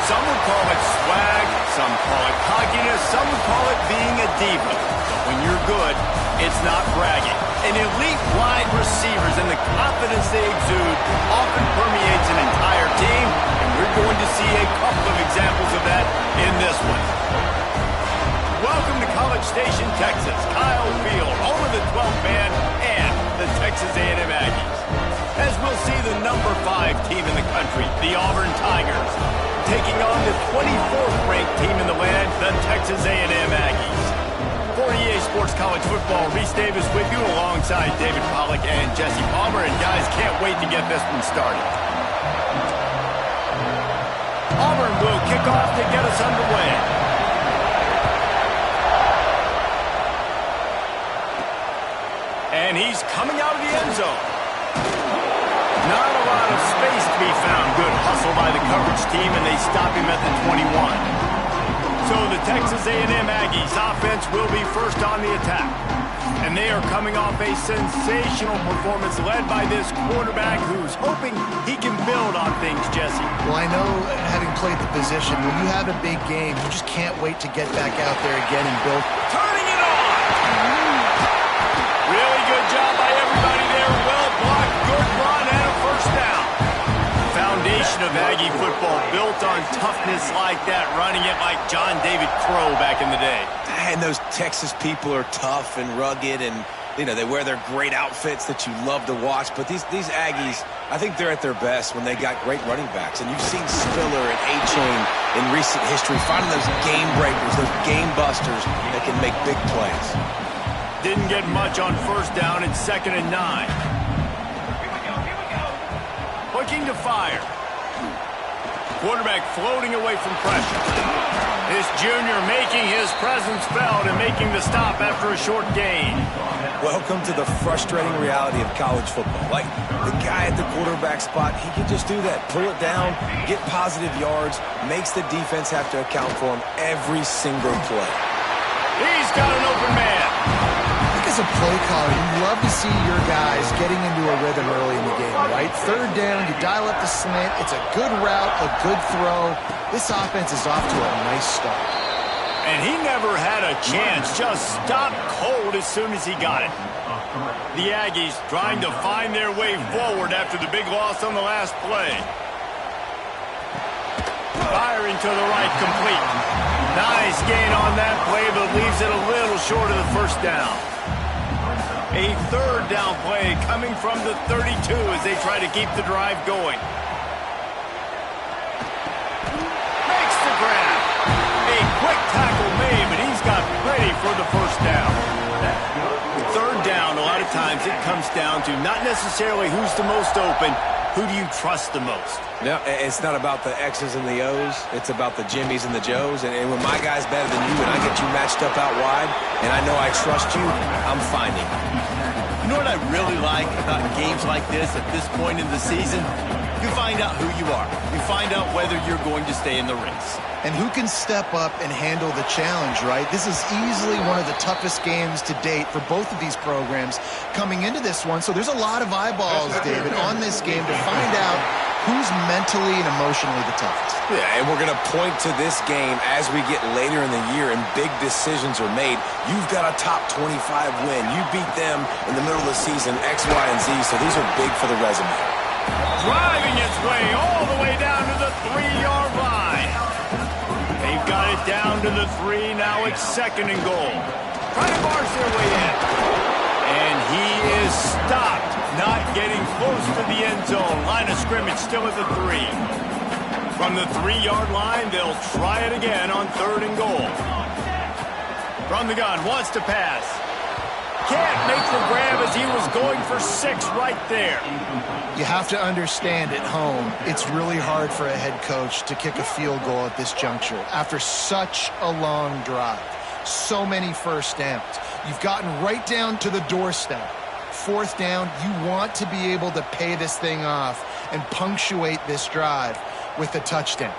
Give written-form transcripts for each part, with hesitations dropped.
Some would call it swag, some call it cockiness, some would call it being a diva. But when you're good, it's not bragging. An elite wide receivers and the confidence they exude often permeates an entire team, and we're going to see a couple of examples of that in this one. Welcome to College Station, Texas. Kyle Field, home of the 12th man and the Texas A&M Aggies. As we'll see the number 5 team in the country, the Auburn Tigers, taking on the 24th ranked team in the land, the Texas A&M Aggies. For EA Sports College Football, Reese Davis with you alongside David Pollack and Jesse Palmer. And guys, can't wait to get this one started. Auburn will kick off to get us underway. And he's coming out of the end zone. Not a lot of space to be found. Good hustle by the coverage team, and they stop him at the 21. So the Texas A&M Aggies offense will be first on the attack. And they are coming off a sensational performance led by this quarterback who's hoping he can build on things, Jesse. Well, I know, having played the position, when you have a big game, you just can't wait to get back out there again and build. Turning it on! Really good job by everybody there. Well blocked, good run, and a first down. Foundation of Aggie football built on toughness like that, running it like John David Crow back in the day. And those Texas people are tough and rugged, and you know they wear their great outfits that you love to watch. But these Aggies, I think they're at their best when they got great running backs. And you've seen Spiller and A-Chain in recent history finding those game breakers, those game busters that can make big plays. Didn't get much on first down in 2nd and 9. Looking to fire. Quarterback floating away from pressure. This junior making his presence felt and making the stop after a short gain. Welcome to the frustrating reality of college football. Like, the guy at the quarterback spot, he can just do that. Pull it down, get positive yards, makes the defense have to account for him every single play. He's got an open man. As a play caller, you love to see your guys getting into a rhythm early in the game, right? 3rd down, you dial up the slant. It's a good route, a good throw. This offense is off to a nice start. And he never had a chance. Just stopped cold as soon as he got it. The Aggies trying to find their way forward after the big loss on the last play. Firing to the right, complete. Nice gain on that play, but leaves it a little short of the first down. A 3rd down play coming from the 32 as they try to keep the drive going. Makes the grab. A quick tackle made, but he's got plenty for the first down. 3rd down, a lot of times it comes down to not necessarily who's the most open, who do you trust the most? No, it's not about the X's and the O's. It's about the Jimmies and the Joes. And when my guy's better than you and I get you matched up out wide and I know I trust you, I'm finding you. You know what I really like about games like this at this point in the season? You find out who you are. You find out whether you're going to stay in the race. And who can step up and handle the challenge, right? This is easily one of the toughest games to date for both of these programs coming into this one. So there's a lot of eyeballs, David, on this game to find out who's mentally and emotionally the toughest. Yeah, and we're going to point to this game as we get later in the year and big decisions are made. You've got a top 25 win. You beat them in the middle of the season, X, Y, and Z, so these are big for the resume. Driving its way all the way down to the 3-yard line. They've got it down to the 3. Now it's 2nd and goal. Trying to barge their way in. And he is stopped. Not getting close to the end zone. Line of scrimmage still at the 3. From the 3-yard line, they'll try it again on 3rd and goal. From the gun, wants to pass. Can't make the grab as he was going for 6 right there. You have to understand at home, it's really hard for a head coach to kick a field goal at this juncture after such a long drive. So many first downs. You've gotten right down to the doorstep. 4th down, you want to be able to pay this thing off and punctuate this drive with a touchdown.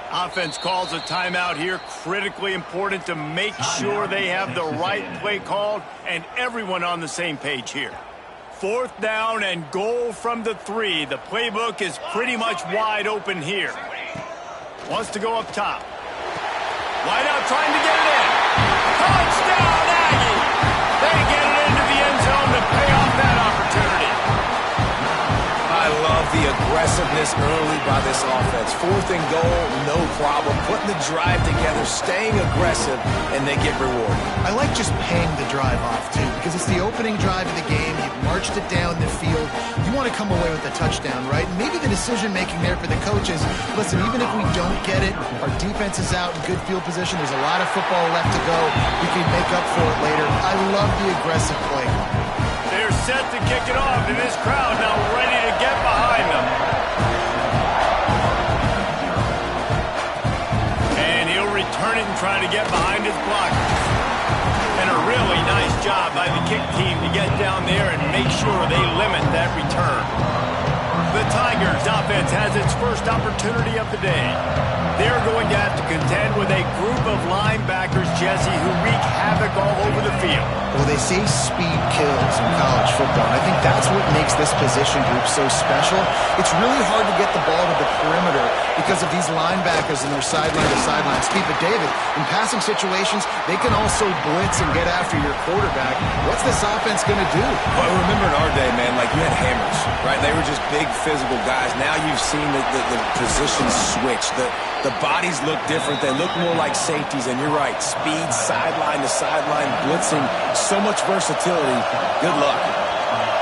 Offense calls a timeout here. Critically important to make sure they have the right play called and everyone on the same page here. 4th down and goal from the 3. The playbook is pretty much wide open here. Wants to go up top. Wide out trying to get it in. Touchdown, Aggie! They get it into the end zone to pay off that opportunity. I love the aggressiveness early by this offense. 4th and goal, no problem. Putting the drive together, staying aggressive, and they get rewarded. I like just paying the drive off, too, because it's the opening drive of the game. You've marched it down the field. You want to come away with a touchdown, right? And maybe the decision-making there for the coaches, listen, even if we don't get it, our defense is out in good field position. There's a lot of football left to go. We can make up for it later. I love the aggressive play. They're set to kick it off, and this crowd now ready to get behind them. And he'll return it and try to get behind his blockers. And a really nice job by the kick team to get down there and make sure they limit that return. The Tigers offense has its first opportunity of the day. They're going to have to contend with a group of linebackers, Jesse, who wreak havoc all over the field. Well, they say speed kills in college football, and I think that's what makes this position group so special. It's really hard to get the ball to the perimeter because of these linebackers and their sideline-to-sideline speed. But, David, in passing situations, they can also blitz and get after your quarterback. What's this offense going to do? Well, remember in our day, man, like you had hammers, right? They were just big physical guys. Now you've seen the positions switch. The bodies look different. They look more like safeties, and you're right. Speed, sideline to sideline, blitzing, so much versatility. Good luck.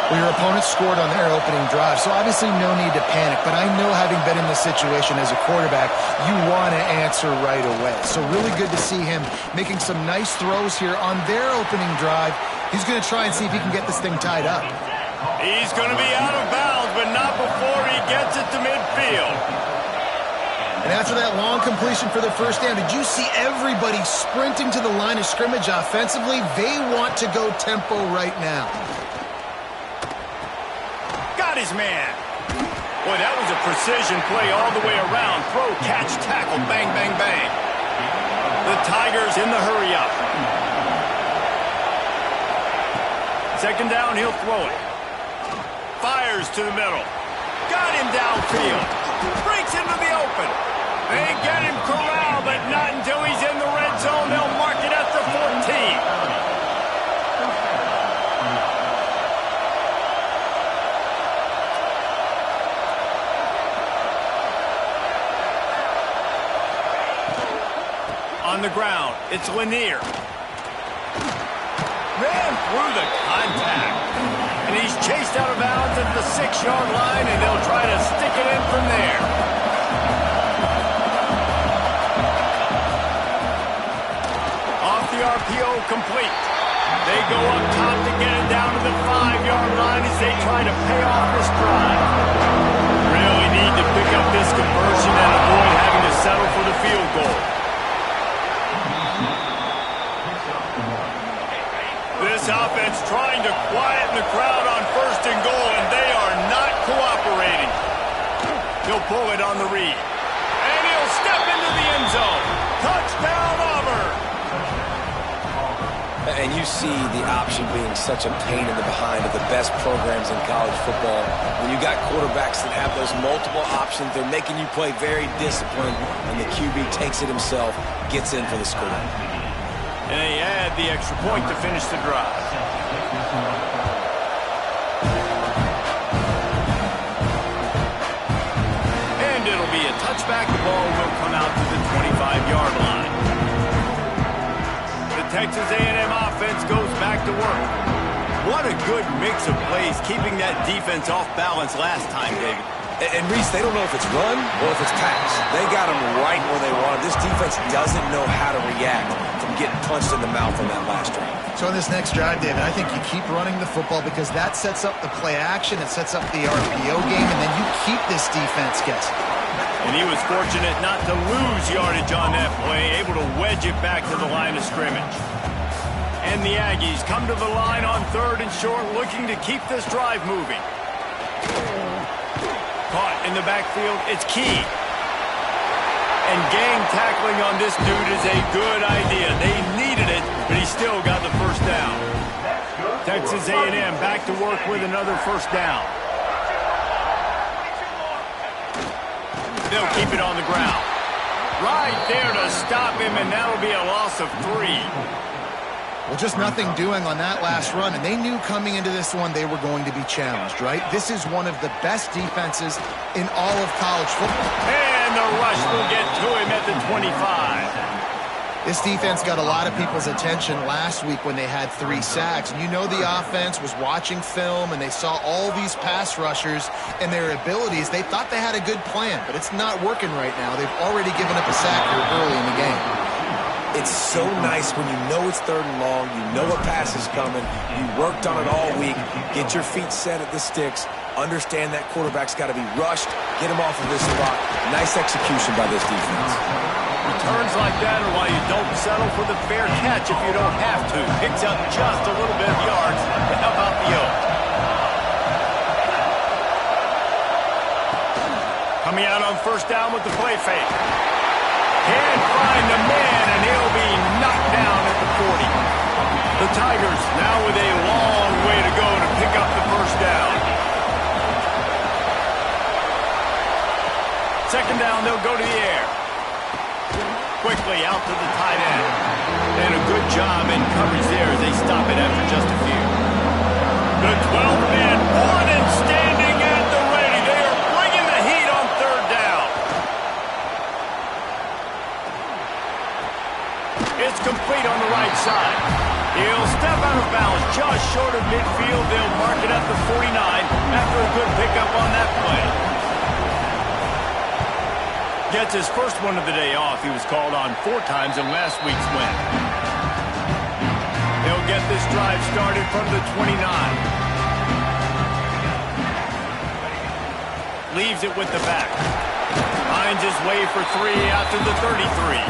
Well, your opponent scored on their opening drive, so obviously no need to panic. But I know, having been in this situation as a quarterback, you want to answer right away. So really good to see him making some nice throws here on their opening drive. He's going to try and see if he can get this thing tied up. He's going to be out of bounds, but not before he gets it to midfield. And after that long completion for the first down, did you see everybody sprinting to the line of scrimmage offensively? They want to go tempo right now. Got his man. Boy, that was a precision play all the way around. Throw, catch, tackle, bang, bang, bang. The Tigers in the hurry up. Second down, he'll throw it. Fires to the middle. Got him downfield. Breaks into the open. They get him corralled, but not until he's in the red zone. They'll mark it at the 14. On the ground, it's Lanier. Ran through the contact. And he's chased out of bounds at the 6-yard line, and they'll try to stick it in from there. RPO complete. They go up top to get it down to the 5-yard line as they try to pay off this drive. Really need to pick up this conversion and avoid having to settle for the field goal. This offense trying to quieten the crowd on 1st and goal, and they are not cooperating. He'll pull it on the read. And he'll step into the end zone. Touchdown, Auburn! And you see the option being such a pain in the behind of the best programs in college football. When you got quarterbacks that have those multiple options, they're making you play very disciplined, and the QB takes it himself, gets in for the score. And they add the extra point to finish the drive. And it'll be a touchback. The ball will come out to the 25-yard line. Texas A&M offense goes back to work. What a good mix of plays, keeping that defense off balance last time, David. And Reese, they don't know if it's run or if it's pass. They got them right where they want them. This defense doesn't know how to react from getting punched in the mouth on that last drive. So in this next drive, David, I think you keep running the football because that sets up the play action, it sets up the RPO game, and then you keep this defense guessing. And he was fortunate not to lose yardage on that play, able to wedge it back to the line of scrimmage. And the Aggies come to the line on 3rd and short, looking to keep this drive moving. Caught in the backfield, it's Key. And gang tackling on this dude is a good idea. They needed it, but he still got the first down. Texas A&M back to work with another first down. They'll keep it on the ground. Right there to stop him, and that'll be a loss of 3. Well, just nothing doing on that last run, and they knew coming into this one they were going to be challenged, right? This is one of the best defenses in all of college football. And the rush will get to him at the 25. This defense got a lot of people's attention last week when they had 3 sacks. And you know the offense was watching film, and they saw all these pass rushers and their abilities. They thought they had a good plan, but it's not working right now. They've already given up a sack here early in the game. It's so nice when you know it's 3rd and long, you know a pass is coming, you worked on it all week, get your feet set at the sticks, understand that quarterback's got to be rushed, get him off of this spot. Nice execution by this defense. Returns like that are why you don't settle for the fair catch if you don't have to. Picks up just a little bit of yards to help out the Oaks. Coming out on 1st down with the play fake. Can't find the man, and he'll be knocked down at the 40. The Tigers now with a long way to go to pick up the 1st down. 2nd down, they'll go to the air. Quickly out to the tight end. And a good job in coverage there as they stop it after just a few. The 12-man one and standing at the ready. They are bringing the heat on 3rd down. It's complete on the right side. He'll step out of bounds just short of midfield. They'll mark it at the 49 after a good pickup on that play. Gets his first one of the day off. He was called on 4 times in last week's win. They'll get this drive started from the 29. Leaves it with the back. Finds his way for 3 after the 33.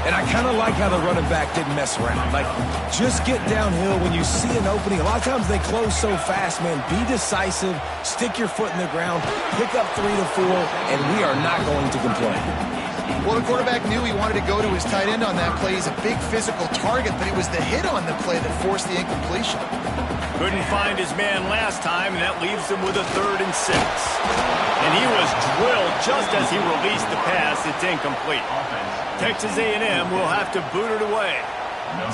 And I kind of like how the running back didn't mess around. Like, just get downhill when you see an opening. A lot of times they close so fast, man. Be decisive, stick your foot in the ground, pick up 3 to 4, and we are not going to complain. Well, the quarterback knew he wanted to go to his tight end on that play. He's a big physical target, but it was the hit on the play that forced the incompletion. Couldn't find his man last time, and that leaves him with a 3rd and 6. And he was drilled just as he released the pass. It's incomplete. Texas A&M will have to boot it away.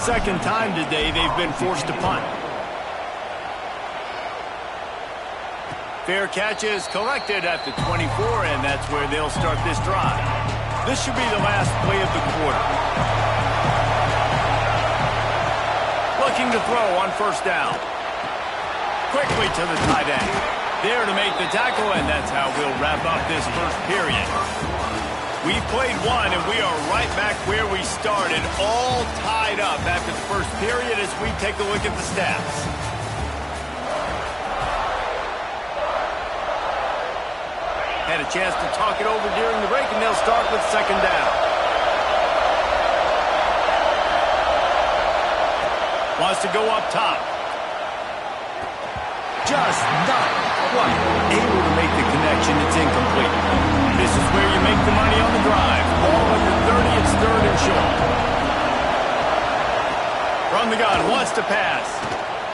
2nd time today they've been forced to punt. Fair catch is collected at the 24, and that's where they'll start this drive. This should be the last play of the quarter. Looking to throw on 1st down. Quickly to the tight end. There to make the tackle, and that's how we'll wrap up this 1st period. We've played 1, and we are right back where we started, all tied up after the 1st period as we take a look at the stats. Had a chance to talk it over during the break, and they'll start with 2nd down. Wants to go up top. Just not quite able to make the connection. It's incomplete. This is where you make the money on the drive. Ball at the 30, it's 3rd and short. From the gun, wants to pass.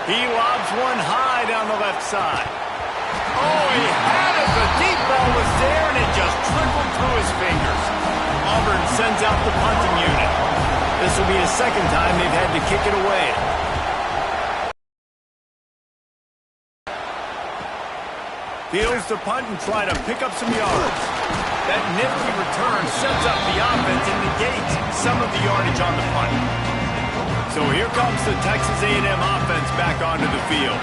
He lobs one high down the left side. Oh, he had it. The deep ball was there, and it just trickled through his fingers. Auburn sends out the punting unit. This will be the 2nd time they've had to kick it away. Fields to punt and try to pick up some yards. That nifty return sets up the offense and negates some of the yardage on the punt. So here comes the Texas A&M offense back onto the field.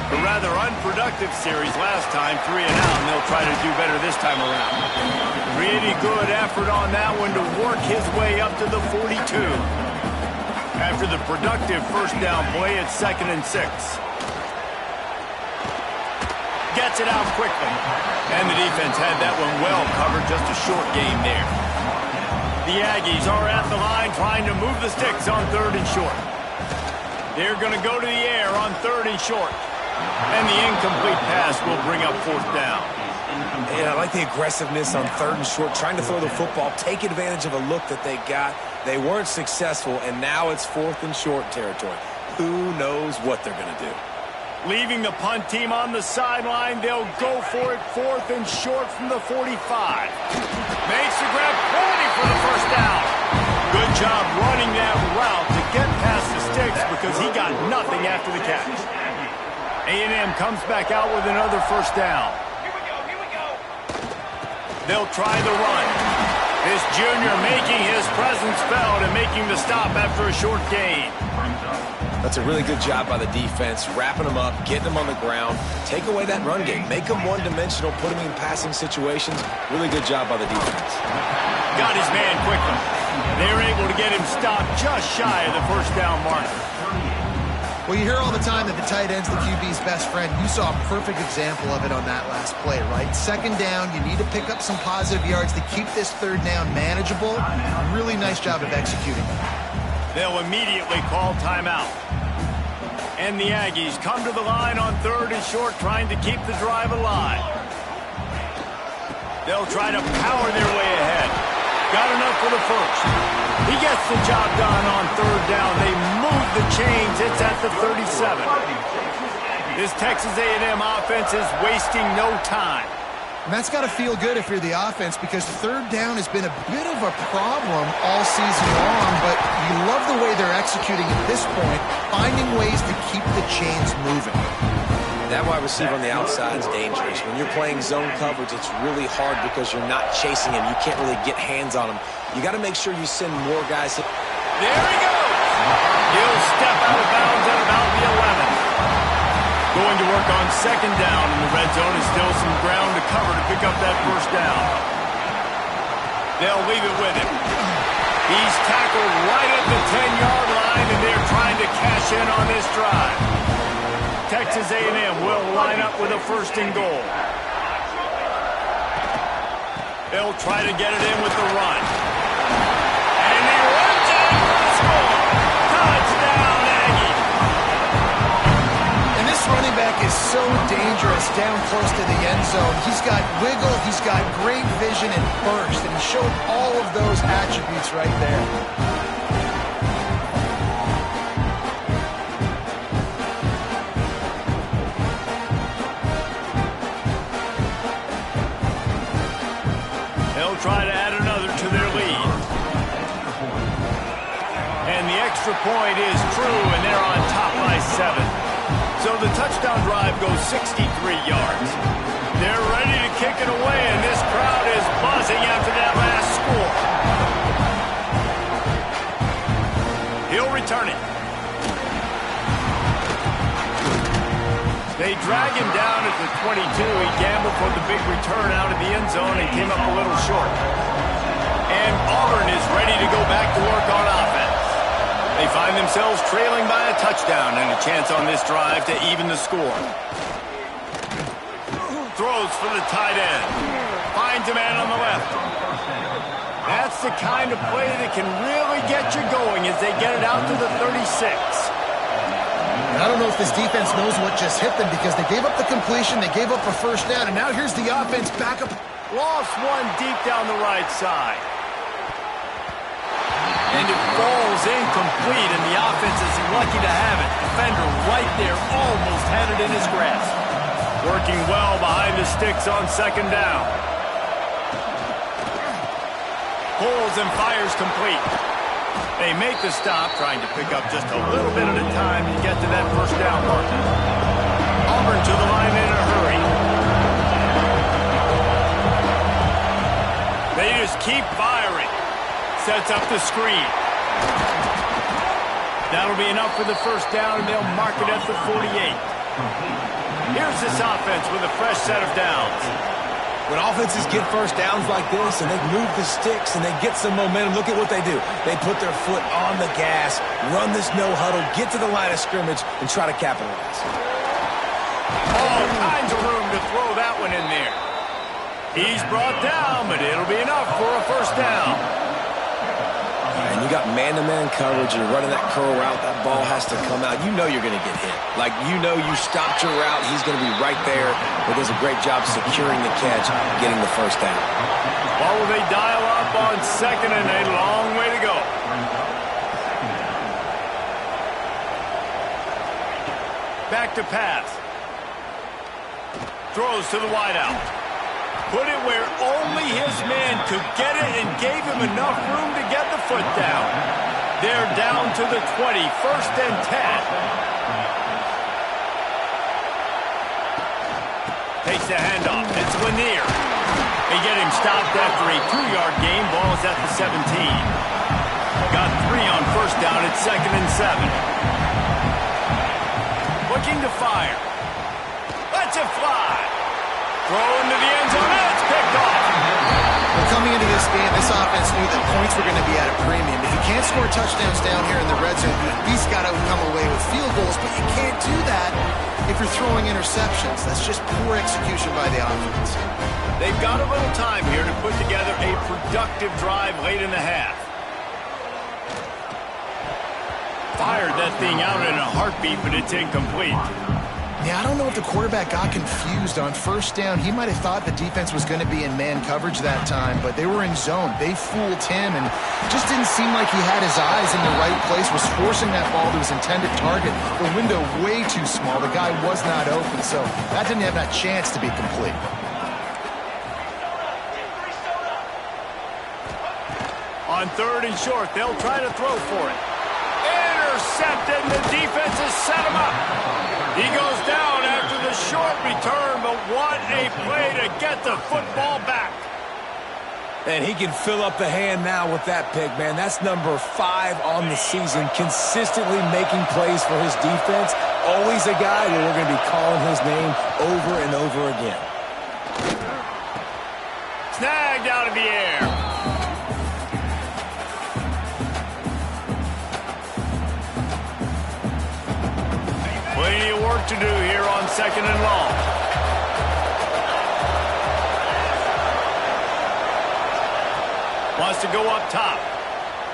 A rather unproductive series last time, 3 and out, and they'll try to do better this time around. Really good effort on that one to work his way up to the 42. After the productive 1st down play, it's 2nd and 6. Gets it out quickly. And the defense had that one well covered, just a short game there. The Aggies are at the line trying to move the sticks on 3rd and short. They're going to go to the air on 3rd and short. And the incomplete pass will bring up 4th down. Yeah, I like the aggressiveness on 3rd and short, trying to throw the football, take advantage of a look that they got. They weren't successful, and now it's 4th and short territory. Who knows what they're going to do? Leaving the punt team on the sideline, they'll go for it 4th and short from the 45. Makes the grab, pointing for the first down. Good job running that route to get past the sticks because he got nothing after the catch. A&M comes back out with another first down. They'll try the run. This junior making his presence felt and making the stop after a short gain. That's a really good job by the defense, wrapping them up, getting them on the ground. Take away that run game. Make them one-dimensional, put them in passing situations. Really good job by the defense. Got his man quickly. They were able to get him stopped just shy of the first down marker. Well, you hear all the time that the tight end's the QB's best friend. You saw a perfect example of it on that last play, right? 2nd down, you need to pick up some positive yards to keep this 3rd down manageable. Really nice job of executing. They'll immediately call timeout. And the Aggies come to the line on 3rd and short, trying to keep the drive alive. They'll try to power their way ahead. Got enough for the first. He gets the job done on 3rd down. They move the chains. It's at the 37. This Texas A&M offense is wasting no time. And that's got to feel good if you're the offense, because 3rd down has been a bit of a problem all season long, but you love the way they're executing at this point, finding ways to keep the chains moving. That wide receiver on the outside is dangerous. When you're playing zone coverage, it's really hard because you're not chasing him. You can't really get hands on him. You got to make sure you send more guys. There he goes. He'll step out of bounds at about the 11. Going to work on 2nd down in the red zone. Is still some ground to cover to pick up that first down. They'll leave it with him. He's tackled right at the 10-yard line, and they're trying to cash in on this drive. Texas A&M will line up with a 1st and goal. They'll try to get it in with the run. And he runs in for the score. Touchdown, Aggie. And this running back is so dangerous down close to the end zone. He's got wiggle, he's got great vision and burst, and he showed all of those attributes right there. Try to add another to their lead. And the extra point is true, and they're on top by 7. So the touchdown drive goes 63 yards. They're ready to kick it away, and this crowd is buzzing after that last score. He'll return it. They drag him down at the 22. He gambled for the big return out of the end zone and came up a little short. And Auburn is ready to go back to work on offense. They find themselves trailing by a touchdown and a chance on this drive to even the score. Throws for the tight end. Finds a man on the left. That's the kind of play that can really get you going as they get it out to the 36. I don't know if this defense knows what just hit them, because they gave up the completion, they gave up a first down, and now here's the offense back up. Lost one deep down the right side. And it falls incomplete, and the offense is lucky to have it. Defender right there almost had it in his grasp. Working well behind the sticks on 2nd down. Pulls and fires complete. They make the stop, trying to pick up just a little bit at a time to get to that first down mark. Auburn to the line in a hurry. They just keep firing. Sets up the screen. That'll be enough for the first down, and they'll mark it at the 48. Here's this offense with a fresh set of downs. When offenses get first downs like this and they move the sticks and they get some momentum, look at what they do. They put their foot on the gas, run this no huddle, get to the line of scrimmage, and try to capitalize. All kinds of room to throw that one in there. He's brought down, but it'll be enough for a first down. And you got man-to-man coverage, you're running that curl route, that ball has to come out. You know you're going to get hit. Like, you know you stopped your route, he's going to be right there. But does a great job securing the catch, getting the first down. Well, will they dial up on 2nd and a long way to go? Back to pass. Throws to the wideout. Put it where only his man could get it and gave him enough room to get the foot down. They're down to the 20, 1st and 10. Takes the handoff. It's Lanier. They get him stopped after a 2-yard gain. Ball is at the 17. Got 3 on 1st down. It's 2nd and 7. Looking to fire. Lets it fly. Throw into the end zone. And it's picked off. Well, coming into this game, this offense knew that points were going to be at a premium. If you can't score touchdowns down here in the red zone, you at least got to come away with field goals, but you can't do that if you're throwing interceptions. That's just poor execution by the offense. They've got a little time here to put together a productive drive late in the half. Fired that thing out in a heartbeat, but it's incomplete. Yeah, I don't know if the quarterback got confused on 1st down. He might have thought the defense was going to be in man coverage that time, but they were in zone. They fooled him, and it just didn't seem like he had his eyes in the right place, was forcing that ball to his intended target. The window way too small. The guy was not open, so that didn't have that chance to be complete. On 3rd and short, they'll try to throw for it. Intercepted, and the defense has set him up. He goes down after the short return, but what a play to get the football back. And he can fill up the hand now with that pick, man. That's number 5 on the season, consistently making plays for his defense. Always a guy where we're going to be calling his name over and over again. Snagged out of the air. Plenty of work to do here on 2nd and long. Wants to go up top.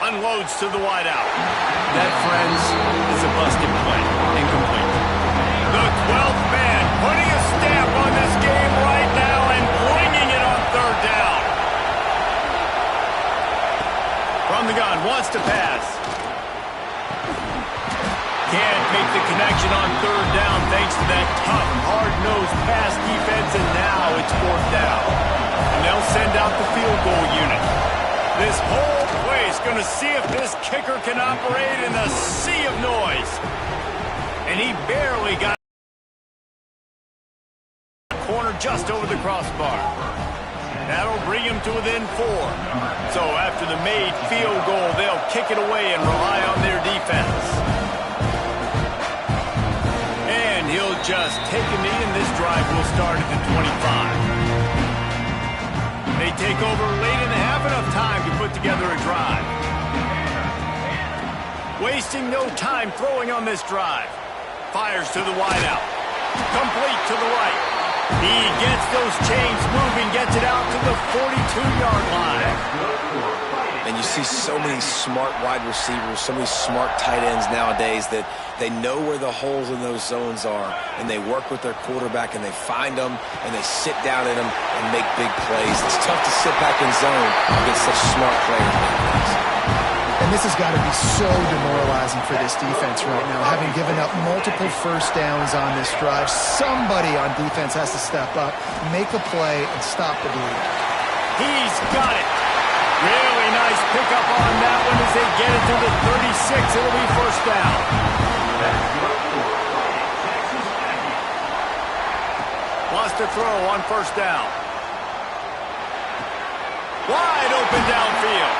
Unloads to the wideout. That, friends, is a busted play. Incomplete. The 12th man putting a stamp on this game right now and bringing it on 3rd down. From the gun, wants to pass. Can't make the connection on 3rd down thanks to that tough, hard-nosed pass defense, and now it's 4th down. And they'll send out the field goal unit. This whole place going to see if this kicker can operate in the sea of noise. And he barely got the corner just over the crossbar. That'll bring him to within 4. So after the made field goal, they'll kick it away and rely on their defense. He'll just take a knee, and this drive will start at the 25. They take over late in the half, enough time to put together a drive. Wasting no time throwing on this drive. Fires to the wideout. Complete to the right. He gets those chains moving, gets it out to the 42-yard line. And you see so many smart wide receivers, so many smart tight ends nowadays that they know where the holes in those zones are, and they work with their quarterback, and they find them, and they sit down in them and make big plays. It's tough to sit back in zone against such smart players like this. And this has got to be so demoralizing for this defense right now. Having given up multiple 1st downs on this drive, somebody on defense has to step up, make a play, and stop the bleed. He's got it. Really nice pickup on that one as they get it to the 36. It'll be 1st down. Wants to throw on 1st down. Wide open downfield.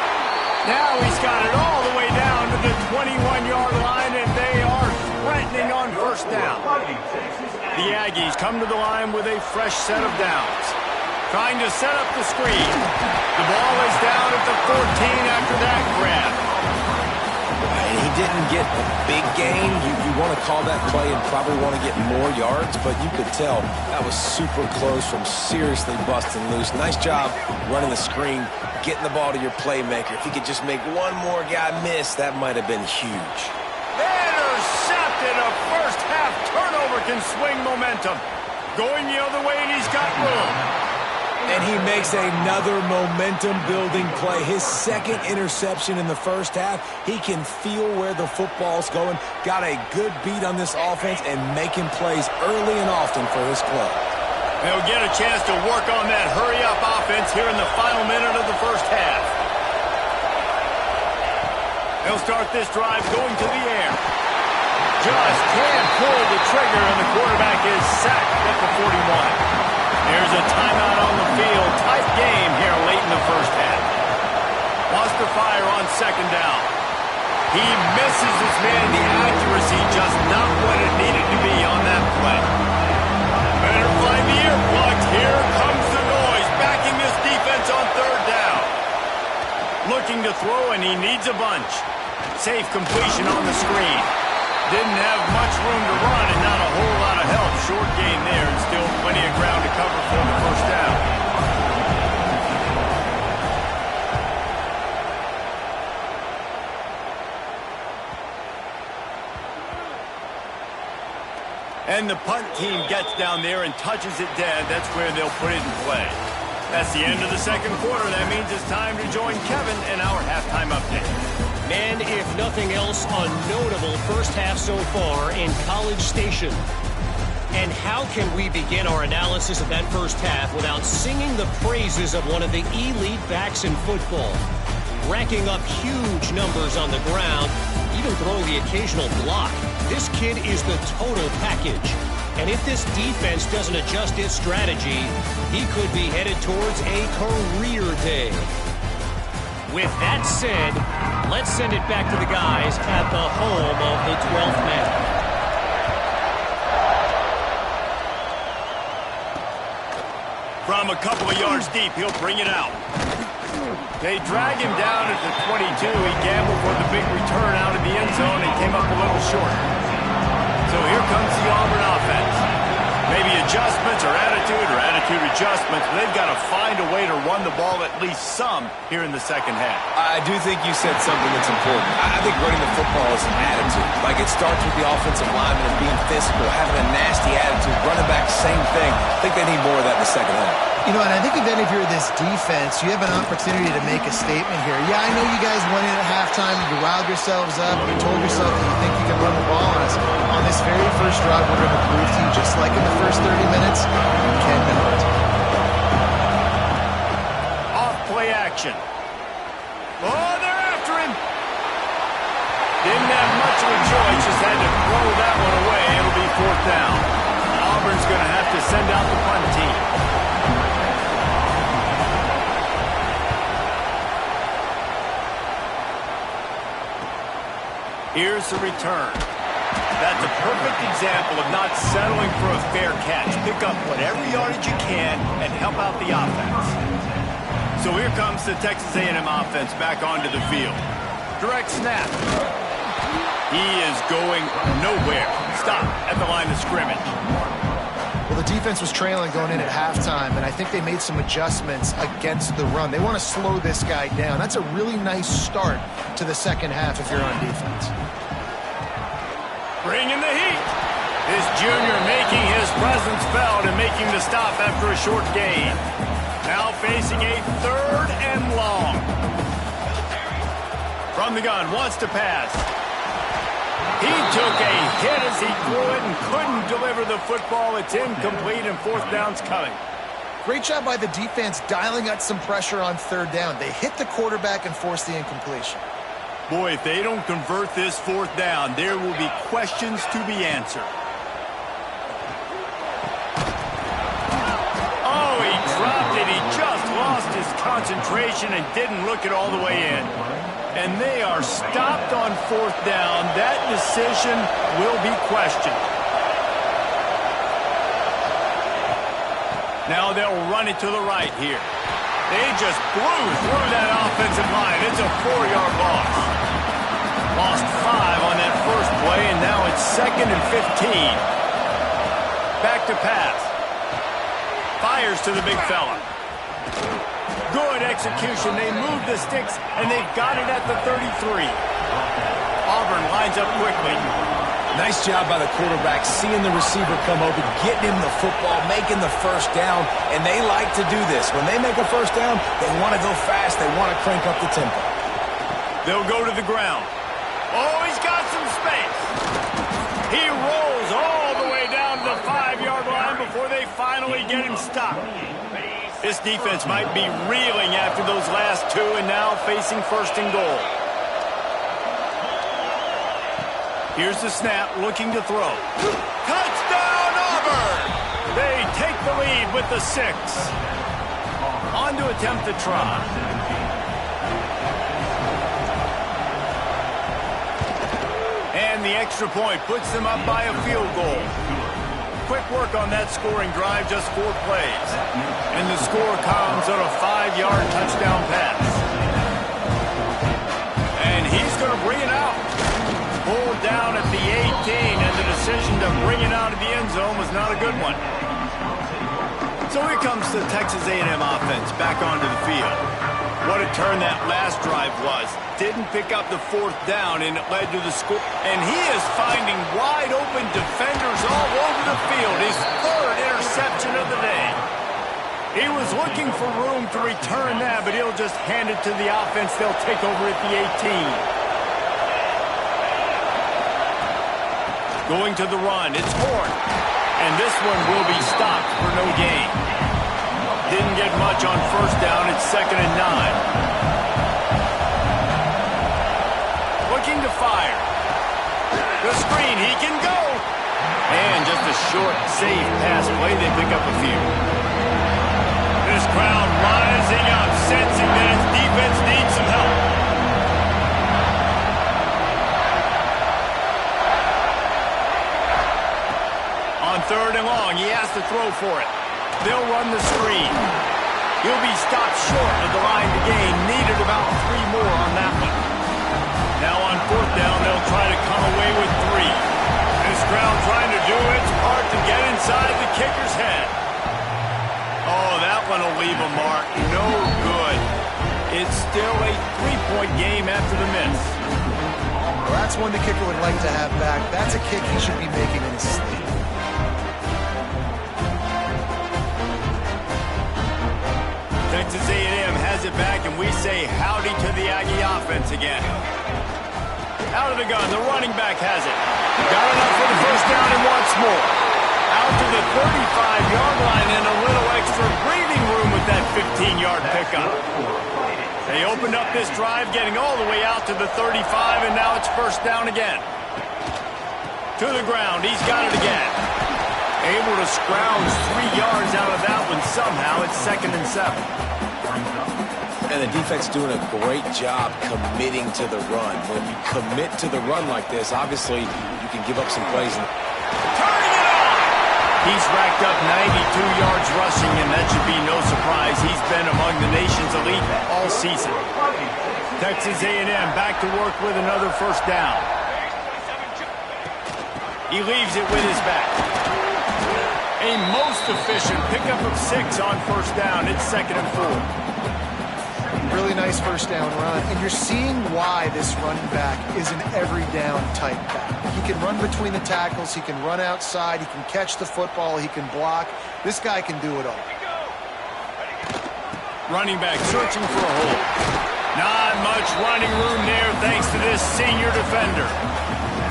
Now he's got it all the way down to the 21-yard line, and they are threatening on 1st down. The Aggies come to the line with a fresh set of downs. Trying to set up the screen. The ball is down at the 14 after that grab. And he didn't get a big gain. You want to call that play and probably want to get more yards, but you could tell that was super close from seriously busting loose. Nice job running the screen, getting the ball to your playmaker. If he could just make one more guy miss, that might have been huge. Intercepted. A first-half turnover can swing momentum. Going the other way, and he's got room. And he makes another momentum-building play. His second interception in the first half. He can feel where the football's going. Got a good beat on this offense and making plays early and often for his club. They'll get a chance to work on that hurry-up offense here in the final minute of the first half. They'll start this drive going to the air. Just can't pull the trigger, and the quarterback is sacked at the 41. There's a timeout on the field. Tight game here late in the first half. Lost the fire on second down. He misses his man. The accuracy just not what it needed to be on that play. Better find the earplugs. Here comes the noise. Backing this defense on third down. Looking to throw, and he needs a bunch. Safe completion on the screen. Didn't have much room to run and not a whole lot of help. Short gain there and still plenty of ground to cover for the first down. And the punt team gets down there and touches it dead. That's where they'll put it in play. That's the end of the second quarter. That means it's time to join Kevin in our halftime update. And if nothing else, a notable first half so far in College Station. And how can we begin our analysis of that first half without singing the praises of one of the elite backs in football? Racking up huge numbers on the ground, even throwing the occasional block. This kid is the total package. And if this defense doesn't adjust its strategy, he could be headed towards a career day. With that said, let's send it back to the guys at the home of the 12th man. From a couple of yards deep, he'll bring it out. They drag him down at the 22. He gambled for the big return out of the end zone and came up a little short. So here comes the Auburn offense. Maybe adjustments or attitude adjustments. They've got to find a way to run the ball at least some here in the second half. I do think you said something that's important. I think running the football is an attitude. Like, it starts with the offensive lineman and being physical, having a nasty attitude. Running back, same thing. I think they need more of that in the second half. You know, and I think then if you're this defense, you have an opportunity to make a statement here. Yeah, I know you guys went in at halftime, you riled yourselves up, you told yourself that you think you can run the ball on us. On this very first drive, we're going to prove to you, just like in the first 30 minutes, you cannot. Off play action. Oh, they're after him. Didn't have much of a choice, just had to throw that one away. It'll be fourth down. Auburn's going to have to send out the punt team. Here's the return. That's a perfect example of not settling for a fair catch. Pick up whatever yardage you can and help out the offense. So here comes the Texas A&M offense back onto the field. Direct snap. He is going nowhere. Stop at the line of scrimmage. Well, the defense was trailing going in at halftime, and I think they made some adjustments against the run. They want to slow this guy down. That's a really nice start to the second half if you're on defense. Bringing the heat. This junior making his presence felt and making the stop after a short gain. Now facing a third and long. From the gun, wants to pass. He took a hit as he threw it and couldn't deliver the football. It's incomplete and fourth down's coming. Great job by the defense dialing up some pressure on third down. They hit the quarterback and forced the incompletion. Boy, if they don't convert this fourth down, there will be questions to be answered. Oh, he dropped it. He just lost his concentration and didn't look it all the way in. And they are stopped on fourth down. That decision will be questioned. Now they'll run it to the right here. They just blew through that offensive line. It's a 4-yard loss. Lost 5 on that first play, and now it's 2nd and 15. Back to pass. Fires to the big fella. Good execution. They move the sticks, and they've got it at the 33. Auburn lines up quickly. Nice job by the quarterback, seeing the receiver come open, getting him the football, making the first down, and they like to do this. When they make a first down, they want to go fast. They want to crank up the tempo. They'll go to the ground. Oh, he's got some space. He rolls all the way down to the 5-yard line before they finally get him stopped. This defense might be reeling after those last two and now facing first and goal. Here's the snap, looking to throw. Touchdown, Auburn! They take the lead with the 6. On to attempt the try. And the extra point puts them up by a field goal. Quick work on that scoring drive, just 4 plays. And the score comes on a 5-yard touchdown pass. And he's going to bring it out. Pulled down at the 18, and the decision to bring it out of the end zone was not a good one. So here comes the Texas A&M offense back onto the field. What a turn that last drive was. Didn't pick up the 4th down, and it led to the score. And he is finding wide-open defenders all over the field. His 3rd interception of the day. He was looking for room to return that, but he'll just hand it to the offense. They'll take over at the 18. Going to the run, it's Horn. And this one will be stopped for no gain. Didn't get much on first down, it's 2nd and 9. Looking to fire. The screen, he can go. And just a short, safe pass play, they pick up a few. This crowd rising up, sensing that its defense needs some help. On 3rd and long, he has to throw for it. They'll run the screen. He'll be stopped short of the line to gain. Needed about 3 more on that one. Now on 4th down, they'll try to come away with 3. This crowd trying to do its part to get inside the kicker's head. Oh, that one will leave a mark. No good. It's still a 3-point game after the miss. Well, that's one the kicker would like to have back. That's a kick he should be making in his sleep. Texas A&M has it back, and we say howdy to the Aggie offense again. Out of the gun, the running back has it. Got enough for the first down and wants more. Out to the 35-yard line and a little extra breathing room with that 15-yard pickup. They opened up this drive, getting all the way out to the 35, and now it's first down again. To the ground, he's got it again. Able to scrounge 3 yards out of that one somehow. It's 2nd and 7. And the defense doing a great job committing to the run. When you commit to the run like this, obviously you can give up some plays. Turning it on! He's racked up 92 yards rushing, and that should be no surprise. He's been among the nation's elite all season. Texas A&M back to work with another first down. He leaves it with his back. A most efficient pickup of 6 on first down. It's 2nd and 4. Really nice first down run. And you're seeing why this running back is an every down type back. He can run between the tackles. He can run outside. He can catch the football. He can block. This guy can do it all. Running back searching for a hole. Not much running room there thanks to this senior defender.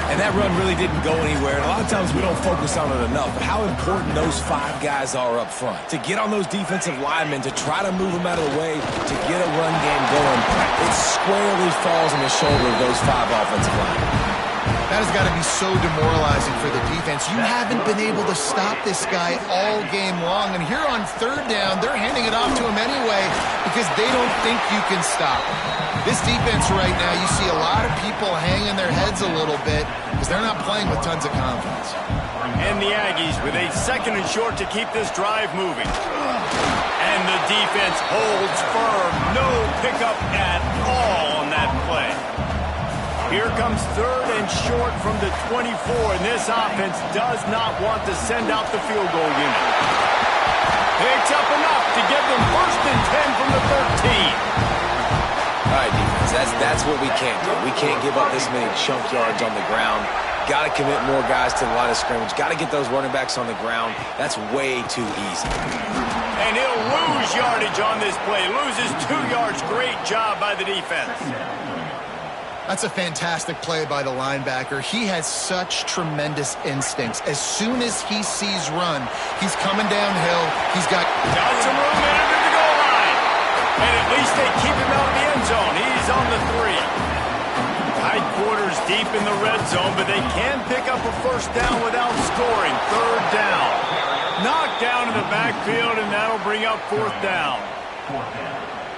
And that run really didn't go anywhere. And a lot of times we don't focus on it enough. But how important those 5 guys are up front. To get on those defensive linemen, to try to move them out of the way, to get a run game going, it squarely falls on the shoulder of those 5 offensive linemen. That has got to be so demoralizing for the defense. You haven't been able to stop this guy all game long. And here on 3rd down, they're handing it off to him anyway because they don't think you can stop him. This defense right now, you see a lot of people hanging their heads a little bit because they're not playing with tons of confidence. And the Aggies with a 2nd and short to keep this drive moving. And the defense holds firm. No pickup at all on that play. Here comes 3rd and short from the 24, and this offense does not want to send out the field goal unit. Picks up enough to get them 1st and 10 from the 13. All right, defense, Guys, that's what we can't do. We can't give up this many chunk yards on the ground. Got to commit more guys to the line of scrimmage. Got to get those running backs on the ground. That's way too easy. And he'll lose yardage on this play. Loses 2 yards. Great job by the defense. That's a fantastic play by the linebacker. He has such tremendous instincts. As soon as he sees run, he's coming downhill. He's got some room in under the goal line. And at least they keep him out of the end zone. He's on the 3. Tight quarters deep in the red zone, but they can pick up a first down without scoring. 3rd down. Knocked down in the backfield, and that'll bring up 4th down.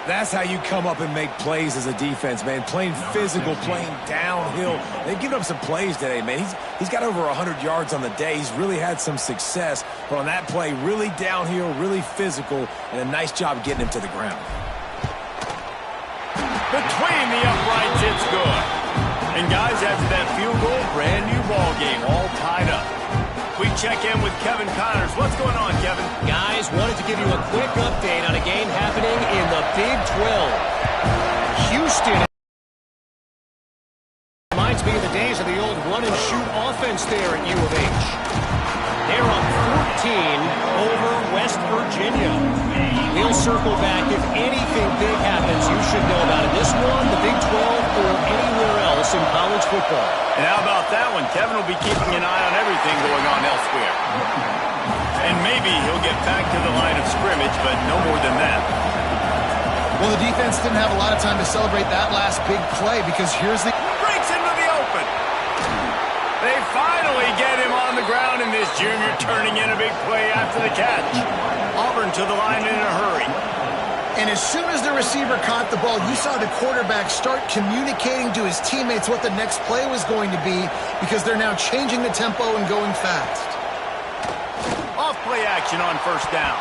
That's how you come up and make plays as a defense, man. Playing physical, playing downhill. They've given up some plays today, man. He's got over 100 yards on the day. He's really had some success. But on that play, really downhill, really physical, and a nice job getting him to the ground. Between the uprights, it's good. And guys, after that field goal, brand new ball game, all tied up. We check in with Kevin Connors. What's going on, Kevin? Guys, wanted to give you a quick update on a game happening in the Big 12. Houston reminds me of the days of the old run-and-shoot offense there at U of H. They're up 14 over West Virginia. We'll circle back. If anything big happens, you should know about it. This one, the Big 12, or anywhere else in college football. And how about that one? Kevin will be keeping an eye on everything going on elsewhere. And maybe he'll get back to the line of scrimmage, but no more than that. Well, the defense didn't have a lot of time to celebrate that last big play because here's the... Breaks into the open. They finally get him on the ground, and this junior turning in a big play after the catch. Auburn to the line in a hurry. And as soon as the receiver caught the ball, you saw the quarterback start communicating to his teammates what the next play was going to be because they're now changing the tempo and going fast. Off play action on 1st down.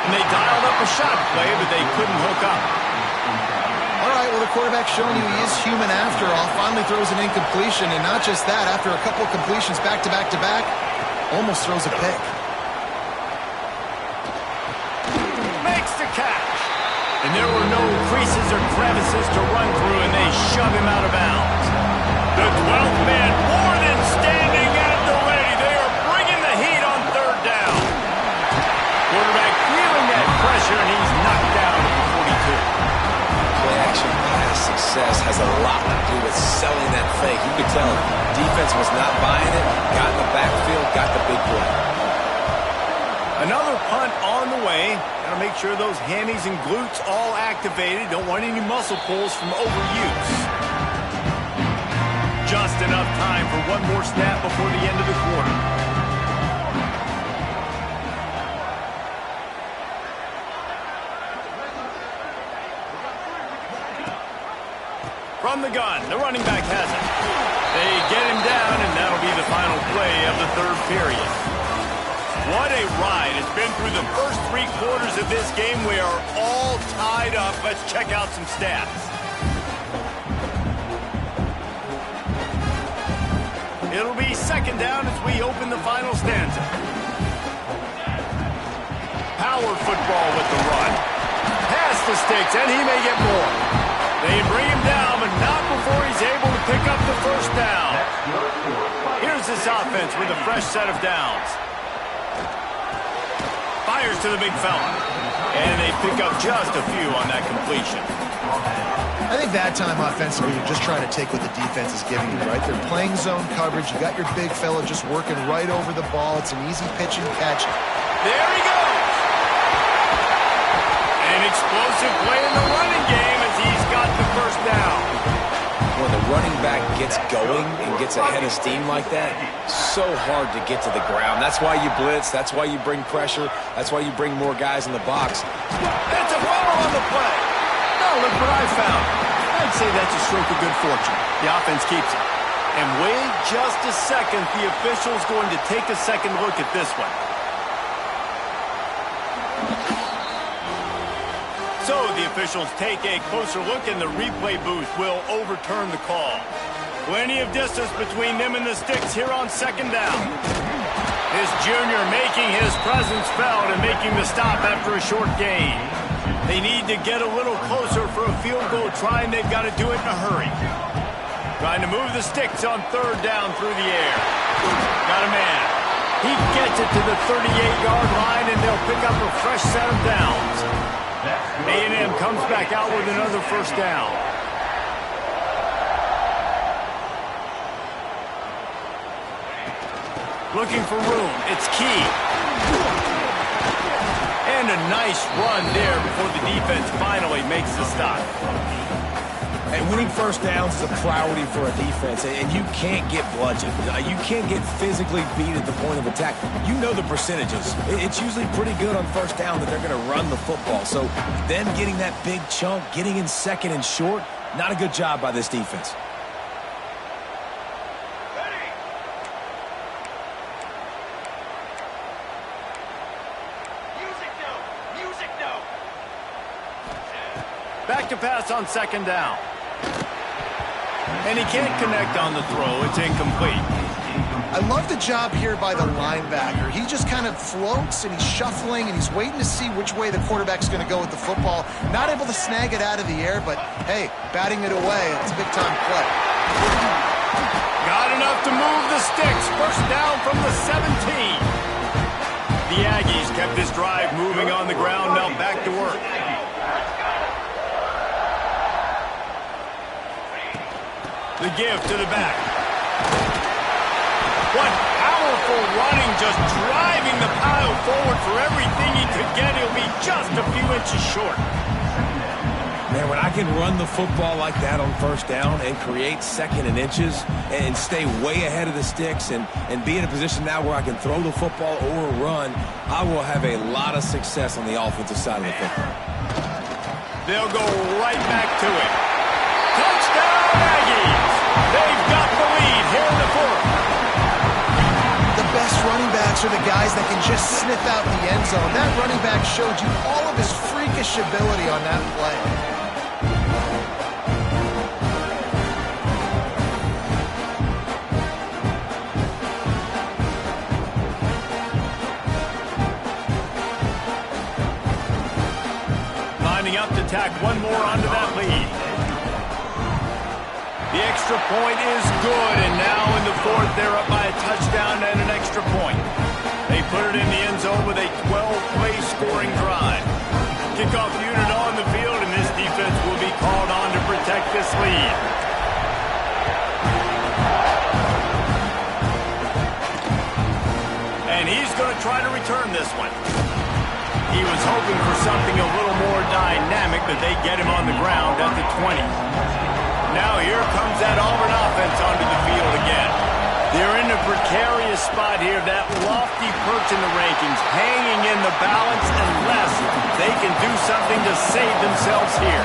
And they dialed up a shot play, but they couldn't hook up. All right, well, the quarterback's showing you he is human after all. Finally throws an incompletion, and not just that, after a couple completions back-to-back-to-back, almost throws a pick. Makes the catch. And there were no creases or crevices to run through, and they shove him out of bounds. The 12th man more than standing at the ready. They are bringing the heat on 3rd down. Quarterback feeling that pressure, and he's knocked down at the 42. Play-action pass success has a lot to do with selling that fake. You could tell defense was not buying it, got in the backfield, got the big play. Another punt on the way. Gotta make sure those hammies and glutes all activated. Don't want any muscle pulls from overuse. Just enough time for one more snap before the end of the quarter. From the gun, the running back has it. They get him down, and that'll be the final play of the 3rd period. What a ride. It's been through the first 3 quarters of this game. We are all tied up. Let's check out some stats. It'll be 2nd down as we open the final stanza. Power football with the run. Pass the sticks, and he may get more. They bring him down, but not before he's able to pick up the 1st down. Here's this offense with a fresh set of downs. Fires to the big fella. And they pick up just a few on that completion. I think that time offensively, you're just trying to take what the defense is giving you, right? They're playing zone coverage. You got your big fella just working right over the ball. It's an easy pitch and catch. There he goes. An explosive play in the running game as he's got the 1st down. When the running back gets going and gets ahead of steam like that, so hard to get to the ground. That's why you blitz. That's why you bring pressure. That's why you bring more guys in the box. That's a fumble on the play. Oh, look what I found. I'd say that's a stroke of good fortune. The offense keeps it. And wait just a second. The official's going to take a second look at this one. So the officials take a closer look, and the replay booth will overturn the call. Plenty of distance between them and the sticks here on 2nd down. This junior making his presence felt and making the stop after a short gain. They need to get a little closer for a field goal trying, they've got to do it in a hurry. Trying to move the sticks on third down through the air. Got a man. He gets it to the 38-yard line, and they'll pick up a fresh set of downs. A&M comes back out with another first down. Looking for room. It's Key. And a nice run there before the defense finally makes the stop. And winning first downs is a priority for a defense, and you can't get bludgeoned. You can't get physically beat at the point of attack. You know the percentages. It's usually pretty good on first down that they're going to run the football. So them getting that big chunk, getting in second and short, not a good job by this defense. Back to pass on second down. And he can't connect on the throw. It's incomplete. I love the job here by the linebacker. He just kind of floats, and he's shuffling, and he's waiting to see which way the quarterback's going to go with the football. Not able to snag it out of the air, but, hey, batting it away. It's a big-time play. Got enough to move the sticks. First down from the 17. The Aggies kept this drive moving on the ground. Now back to work. The give to the back. What powerful running, just driving the pile forward for everything he could get. He'll be just a few inches short. Man, when I can run the football like that on first down and create second and inches and stay way ahead of the sticks and be in a position now where I can throw the football or run, I will have a lot of success on the offensive side of the football. They'll go right back to it. Touchdown, Aggies! They've got the lead here in the fourth. The best running backs are the guys that can just sniff out the end zone. That running back showed you all of his freakish ability on that play. Lining up to tack one more onto that lead. The extra point is good, and now in the fourth, they're up by a touchdown and an extra point. They put it in the end zone with a 12-play scoring drive. Kickoff unit on the field, and this defense will be called on to protect this lead. And he's going to try to return this one. He was hoping for something a little more dynamic, but they get him on the ground at the 20. Now here comes that Auburn offense onto the field again. They're in a precarious spot here, that lofty perch in the rankings, hanging in the balance unless they can do something to save themselves here.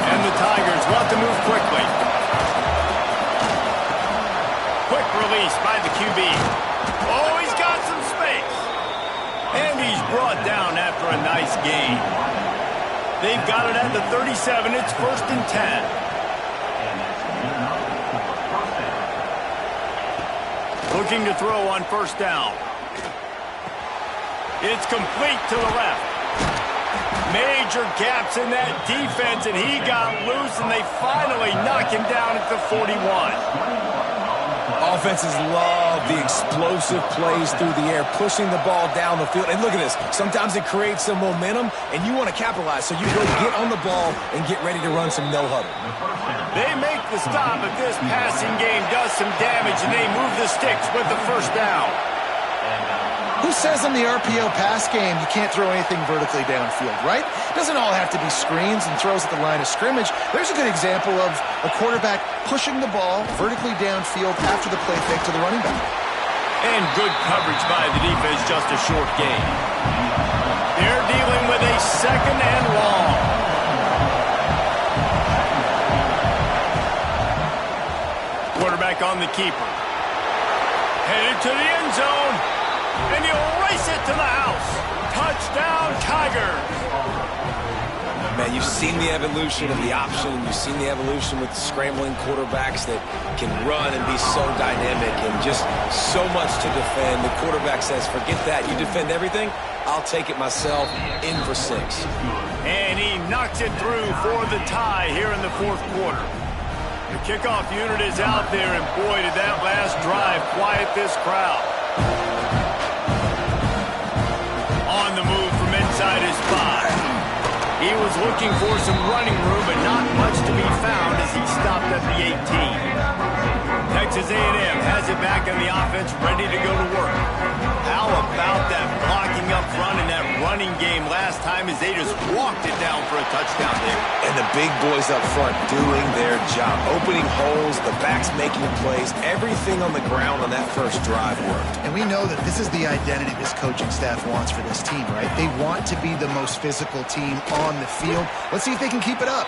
And the Tigers want to move quickly. Quick release by the QB. Oh, he's got some space. And he's brought down after a nice gain. They've got it at the 37. It's 1st and 10. Looking to throw on first down. It's complete to the left. Major gaps in that defense, and he got loose, and they finally knock him down at the 41. Offenses love the explosive plays through the air, pushing the ball down the field. And look at this. Sometimes it creates some momentum, and you want to capitalize. So you go get on the ball and get ready to run some no-huddle. They make the stop, but this passing game does some damage, and they move the sticks with the first down. Who says in the RPO pass game you can't throw anything vertically downfield, right? It doesn't all have to be screens and throws at the line of scrimmage. There's a good example of a quarterback pushing the ball vertically downfield after the play fake to the running back. And good coverage by the defense, just a short gain. They're dealing with a second and long. Quarterback on the keeper. Headed to the end zone. And he'll race it to the house. Touchdown, Tigers. Man, you've seen the evolution of the option. You've seen the evolution with scrambling quarterbacks that can run and be so dynamic and just so much to defend. The quarterback says, forget that. You defend everything, I'll take it myself. In for 6. And he knocks it through for the tie here in the fourth quarter. The kickoff unit is out there, and boy, did that last drive quiet this crowd. On the move from inside his 5. He was looking for some running room, but not much to be found as he stopped at the 18. Texas A&M has it back on the offense, ready to go to work. How about that blocking up front and that running game last time as they just walked it down for a touchdown there? And the big boys up front doing their job, opening holes, the backs making plays, everything on the ground on that first drive worked. And we know that this is the identity this coaching staff wants for this team, right? They want to be the most physical team on the field. Let's see if they can keep it up.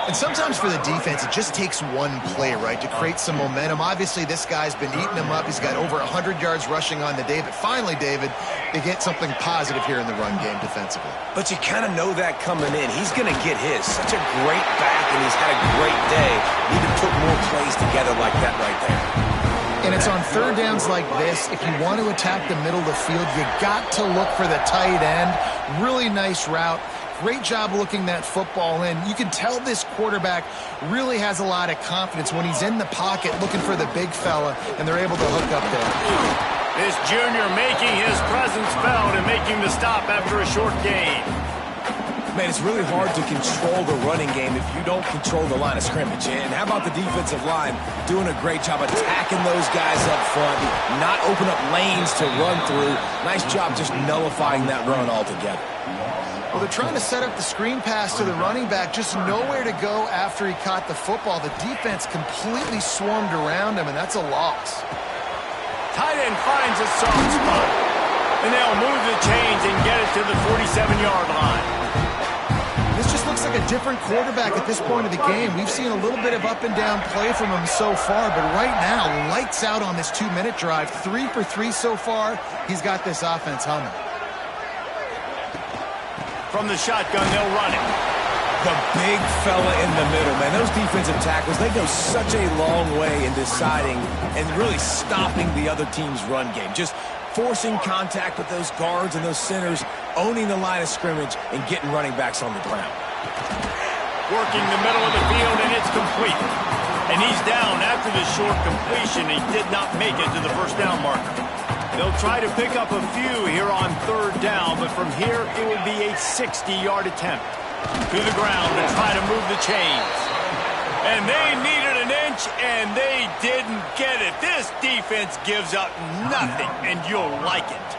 And sometimes for the defense, it just takes one play, right, to create some momentum. Obviously, this guy's been eating them up. He's got over 100 yards rushing on the day. But finally, David, they get something positive here in the run game defensively. But you kind of know that coming in. He's going to get his. Such a great back, and he's had a great day. Need to put more plays together like that right there. And it's on third downs like this. If you want to attack the middle of the field, you got to look for the tight end. Really nice route. Great job looking that football in. You can tell this quarterback really has a lot of confidence when he's in the pocket looking for the big fella, and they're able to hook up there. This junior making his presence felt and making the stop after a short gain. Man, it's really hard to control the running game if you don't control the line of scrimmage. And how about the defensive line doing a great job attacking those guys up front, not open up lanes to run through. Nice job just nullifying that run altogether. Well, they're trying to set up the screen pass to the running back, just nowhere to go after he caught the football. The defense completely swarmed around him, and that's a loss. Tight end finds a soft spot, and they'll move the chains and get it to the 47-yard line. This just looks like a different quarterback at this point of the game. We've seen a little bit of up and down play from him so far, but right now, lights out on this 2-minute drive. 3 for 3 so far. He's got this offense humming. From the shotgun, they'll run it. The big fella in the middle, man. Those defensive tackles, they go such a long way in deciding and really stopping the other team's run game. Just forcing contact with those guards and those centers, owning the line of scrimmage, and getting running backs on the ground. Working the middle of the field, and it's complete. And he's down after the short completion. He did not make it to the first down marker. They'll try to pick up a few here on third down, but from here it would be a 60-yard attempt. To the ground to try to move the chains. And they needed an inch, and they didn't get it. This defense gives up nothing, and you'll like it.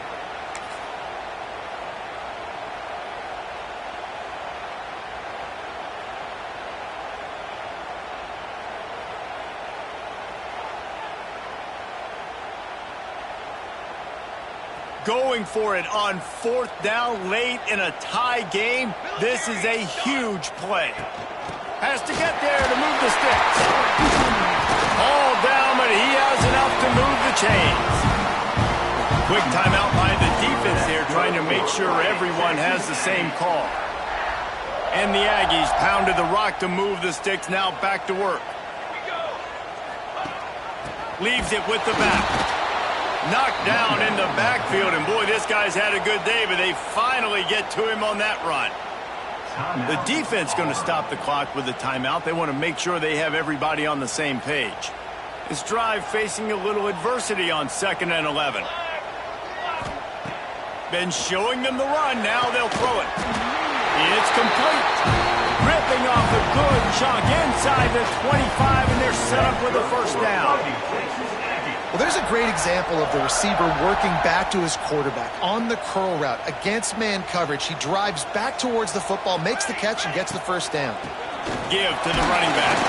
Going for it on fourth down late in a tie game. This is a huge play. Has to get there to move the sticks. All down, but he has enough to move the chains. Quick timeout by the defense there, trying to make sure everyone has the same call. And the Aggies pounded the rock to move the sticks, now back to work. Leaves it with the back. Knocked down in the backfield, and boy, this guy's had a good day, but they finally get to him on that run. The defense going to stop the clock with a timeout. They want to make sure they have everybody on the same page. This drive facing a little adversity on 2nd and 11. Been showing them the run. Now they'll throw it. It's complete. Ripping off a good chunk inside the 25, and they're set up with a first down. Well, there's a great example of the receiver working back to his quarterback on the curl route against man coverage. He drives back towards the football, makes the catch, and gets the first down. Give to the running back.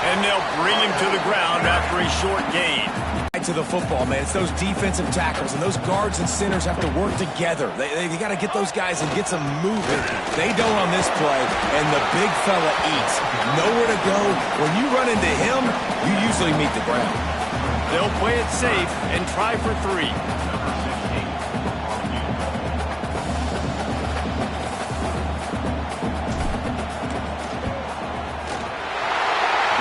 And they'll bring him to the ground after a short gain. To the football, man. It's those defensive tackles, and those guards and centers have to work together. They got to get those guys and get some movement. They don't on this play, and the big fella eats. Nowhere to go. When you run into him, you usually meet the ground. They'll play it safe and try for 3.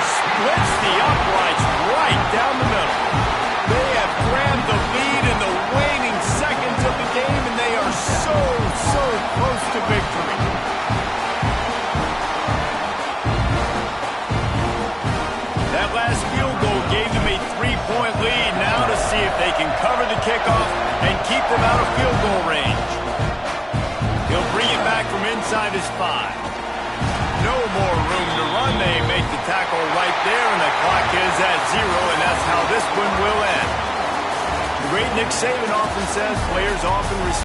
Splits the uprights right down the middle. They have grabbed the lead in the waning seconds of the game, and they are so close to victory. gave them a 3-point lead. Now to see if they can cover the kickoff and keep them out of field goal range. He'll bring it back from inside his 5. No more room to run. They make the tackle right there, and the clock is at 0, and that's how this one will end. The great Nick Saban often says players often respect